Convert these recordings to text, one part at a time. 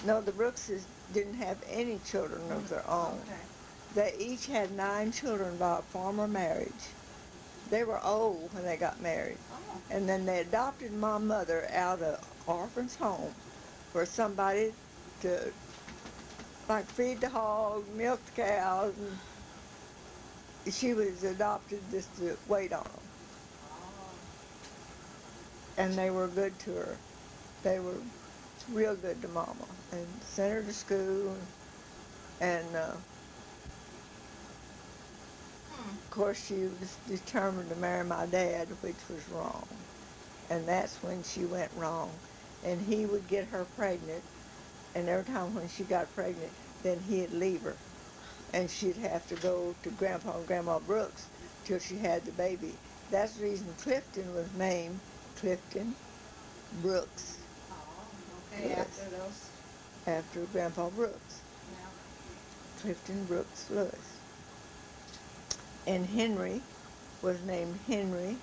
No, the Brookses didn't have any children of their own. Okay. They each had 9 children by a former marriage. They were old when they got married. Oh. And then they adopted my mother out of orphan's home for somebody to, like, feed the hog, milk the cows, and she was adopted just to wait on them. Oh. And they were good to her. They were real good to Mama and sent her to school. And Hmm. of course, she was determined to marry my dad, which was wrong. And that's when she went wrong. And he would get her pregnant, and every time when she got pregnant, then he'd leave her. And she'd have to go to Grandpa and Grandma Brooks till she had the baby. That's the reason Clifton was named Clifton Brooks Oh, okay, Lewis, after those. after Grandpa Brooks, Yeah. Clifton Brooks Lewis. And Henry was named Henry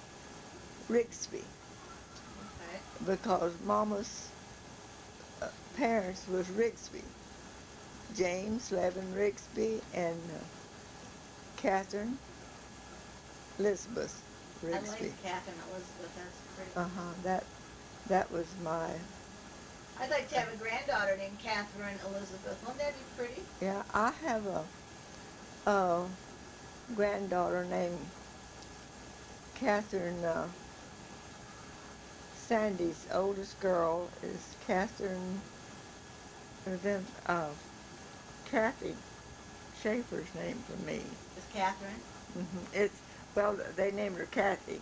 Rigsby Okay. because Mama's parents was Rigsby, James Levin Rigsby and Catherine Elizabeth I Rigsby. like Catherine Elizabeth. That's pretty. That was my, I'd like to have a granddaughter named Catherine Elizabeth. Wouldn't that be pretty? yeah, I have a granddaughter named Catherine. Sandy's oldest girl is Catherine, and then Kathy Schaefer's name for me. Is Catherine? It's, well, they named her Kathy,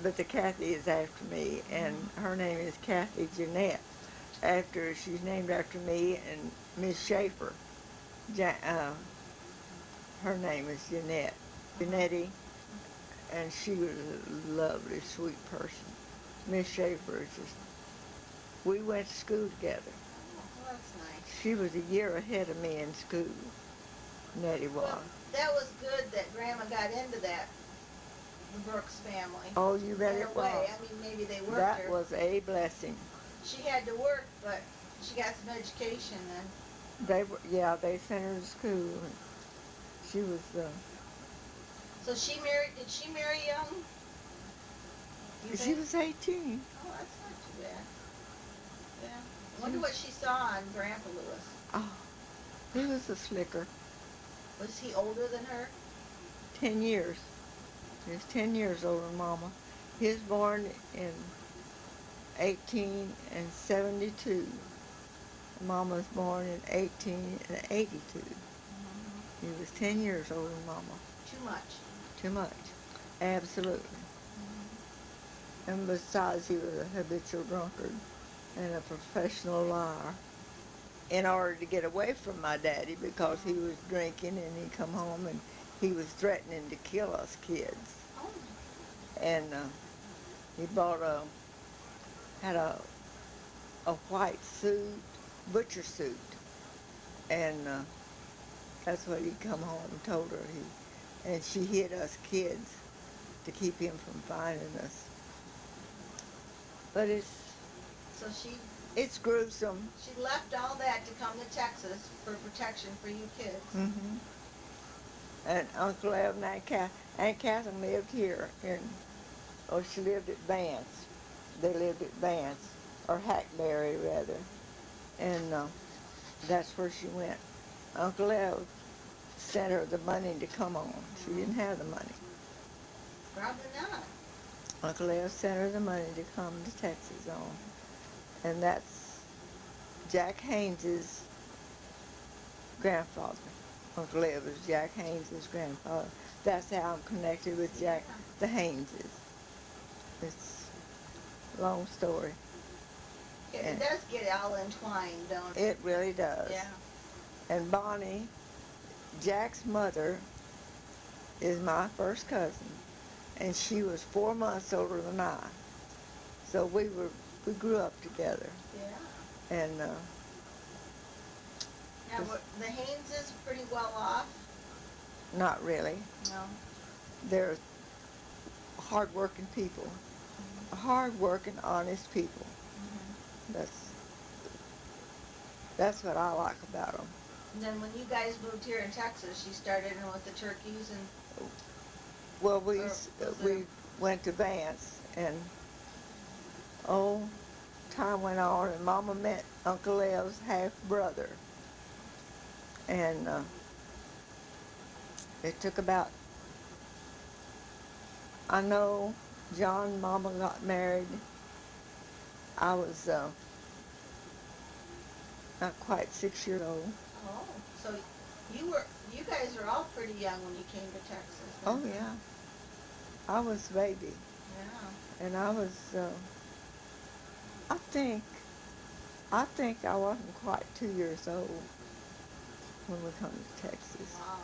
but the Kathy is after me, and her name is Kathy Jeanette. She's named after me, and Miss Schaefer. Her name is Jeanette. Jeanette, and she was a lovely, sweet person. Miss Schaefer is just. We went to school together. Oh, well, that's nice. She was a year ahead of me in school. Nettie was. Well, that was good that Grandma got into that, the Brooks family. Oh, you bet In it a way. was. I mean, maybe they worked That her. was a blessing. She had to work, but she got some education then. They sent her to school. And she was. So she married. Did she marry young? You She think? was 18. Oh, that's not too bad. Yeah. I wonder what she saw on Grandpa Lewis. Oh, he was a slicker. Was he older than her? 10 years. He was 10 years older than Mama. He was born in 1872. Mama was born in 1882. He was 10 years older than Mama. Too much. Too much. Absolutely. And besides, he was a habitual drunkard and a professional liar. In order to get away from my daddy, because he was drinking and he'd come home and he was threatening to kill us kids. Oh. And he had a white suit, butcher suit, and that's what he'd come home and told her. And she hid us kids to keep him from finding us. But So it's gruesome. she left all that to come to Texas for protection for you kids. Mm-hmm. And Uncle Ev and Aunt Catherine lived here she lived at Vance. They lived at Vance, or Hackberry rather. And that's where she went. Uncle Ev sent her the money to come on. She didn't have the money. Probably not. Uncle Ev sent her the money to come to Texas on. And that's Jack Haynes's grandfather. Uncle Ev was Jack Haynes's grandfather. That's how I'm connected with Jack the Hayneses. It's a long story. It does get all entwined, don't it? It really does. Yeah. And Bonnie, Jack's mother, is my first cousin, and she was 4 months older than I. So we grew up together. Yeah. And Now, the Hayneses pretty well off? not really. No. They're hard-working people. Hard-working, honest people. That's That's what I like about them. And then when you guys moved here in Texas, you started in with the turkeys and Well, or was there? we went to Vance, and oh, time went on, and Mama met Uncle Lev's half brother, and it took about, I know John and Mama got married. I was not quite 6 years old. Oh, so you guys were all pretty young when you came to Texas Oh then. yeah, I was a baby, Yeah. and I was, I think, I think I wasn't quite 2 years old when we come to Texas, Wow.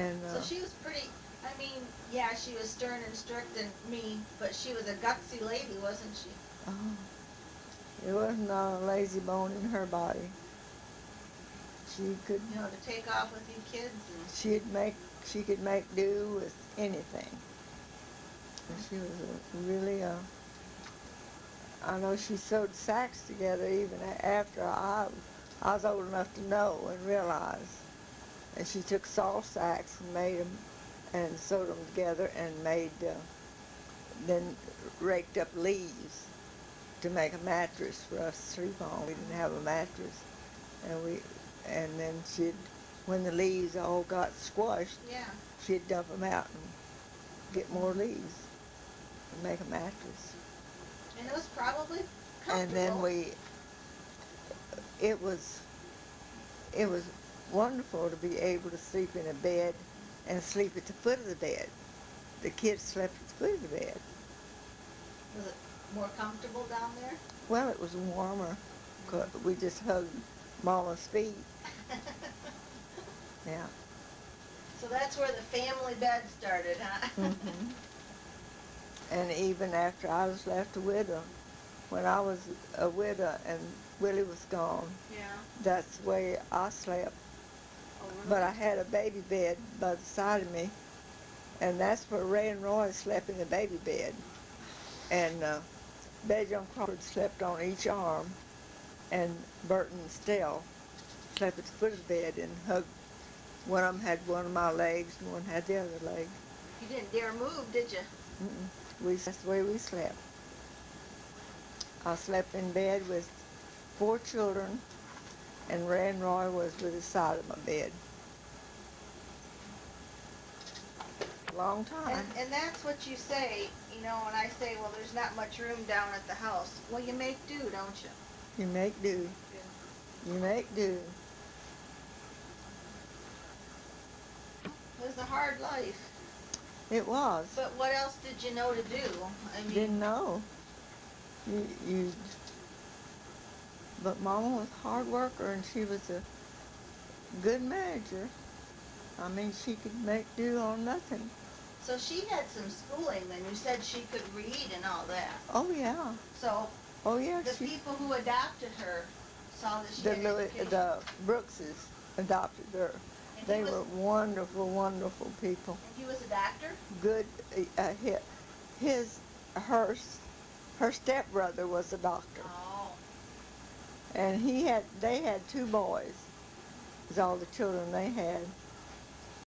and So she was pretty. I mean, yeah, she was stern and strict and mean, but she was a gutsy lady, wasn't she? oh, there wasn't a lazy bone in her body. She could, You know, to take off with you kids and. she'd make, she could make do with anything. And she was really I know she sewed sacks together even after I was old enough to know and realize. And she took saw sacks and made them and sewed them together and made, then raked up leaves to make a mattress for us to sleep on. We didn't have a mattress. And then when the leaves all got squashed, Yeah. she'd dump them out and get more leaves and make a mattress. And it was probably And comfortable. then it was, it was wonderful to be able to sleep in a bed and sleep at the foot of the bed. The kids slept at the foot of the bed. Was it more comfortable down there? Well, it was warmer. 'Cause we just hugged Mama's feet. Yeah. So that's where the family bed started, huh? Hmm. And even after I was left a widow, when I was a widow and Willie was gone, Yeah. that's the way I slept. Oh, really? But I had a baby bed by the side of me, and that's where Ray and Roy slept, in the baby bed. And Betty and Crawford slept on each arm, and Bert and Stell slept at the foot of the bed and hugged. One of them had one of my legs, and one had the other leg. You didn't dare move, did you? That's the way we slept. I slept in bed with 4 children, and Ray and Roy was with the side of my bed. Long time. And that's what you say, you know, when I say, well, there's not much room down at the house. Well, you make do, don't you? You make do. Yeah. You make do. It was a hard life. It was. But what else did you know to do? I mean, Didn't know. You. But Mama was a hard worker, and she was a good manager. I mean, she could make do on nothing. so she had some schooling then. You said she could read and all that. Oh yeah. So Oh yeah. the people who adopted her saw that she had education. The Brookses adopted her. And They were wonderful, wonderful people. And he was a doctor? Good. Her stepbrother was a doctor, Oh. and they had 2 boys. Was all the children they had.